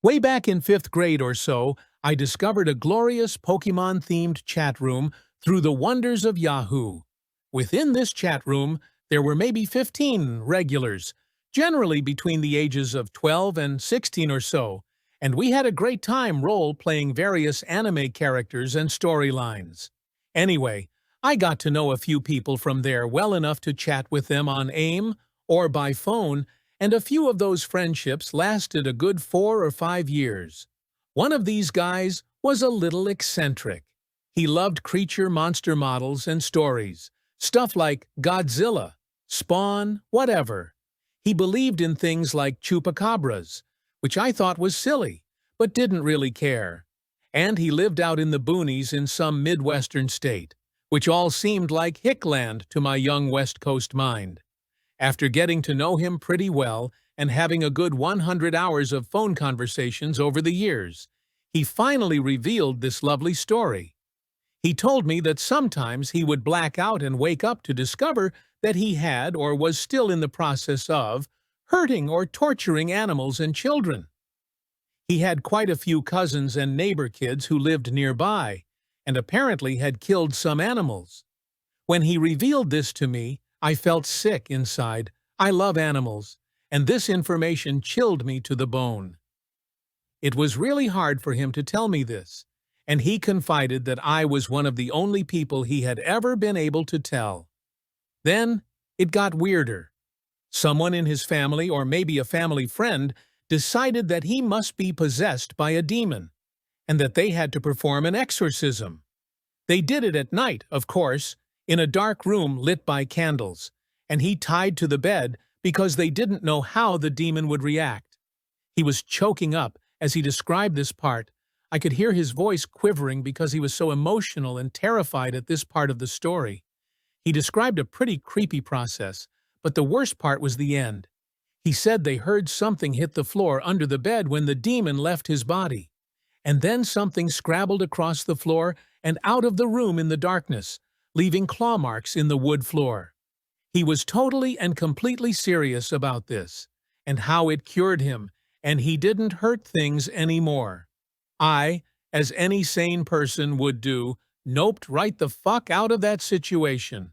Way back in 5th grade or so, I discovered a glorious Pokemon-themed chat room through the wonders of Yahoo. Within this chat room, there were maybe 15 regulars, generally between the ages of 12 and 16 or so, and we had a great time role-playing various anime characters and storylines. Anyway, I got to know a few people from there well enough to chat with them on AIM or by phone, and a few of those friendships lasted a good 4 or 5 years. One of these guys was a little eccentric. He loved creature monster models and stories, stuff like Godzilla, Spawn, whatever. He believed in things like chupacabras, which I thought was silly, but didn't really care. And he lived out in the boonies in some Midwestern state, which all seemed like Hickland to my young West Coast mind. After getting to know him pretty well and having a good 100 hours of phone conversations over the years, he finally revealed this lovely story. He told me that sometimes he would black out and wake up to discover that he had or was still in the process of hurting or torturing animals and children. He had quite a few cousins and neighbor kids who lived nearby, and apparently had killed some animals. When he revealed this to me, I felt sick inside. I love animals, and this information chilled me to the bone. It was really hard for him to tell me this, and he confided that I was one of the only people he had ever been able to tell. Then, it got weirder. Someone in his family, or maybe a family friend, decided that he must be possessed by a demon, and that they had to perform an exorcism. They did it at night, of course, in a dark room lit by candles, and he tied to the bed because they didn't know how the demon would react. He was choking up as he described this part. I could hear his voice quivering because he was so emotional and terrified at this part of the story. He described a pretty creepy process, but the worst part was the end. He said they heard something hit the floor under the bed when the demon left his body. And then something scrabbled across the floor and out of the room in the darkness, leaving claw marks in the wood floor. He was totally and completely serious about this, and how it cured him, and he didn't hurt things anymore. I, as any sane person would do, noped right the fuck out of that situation.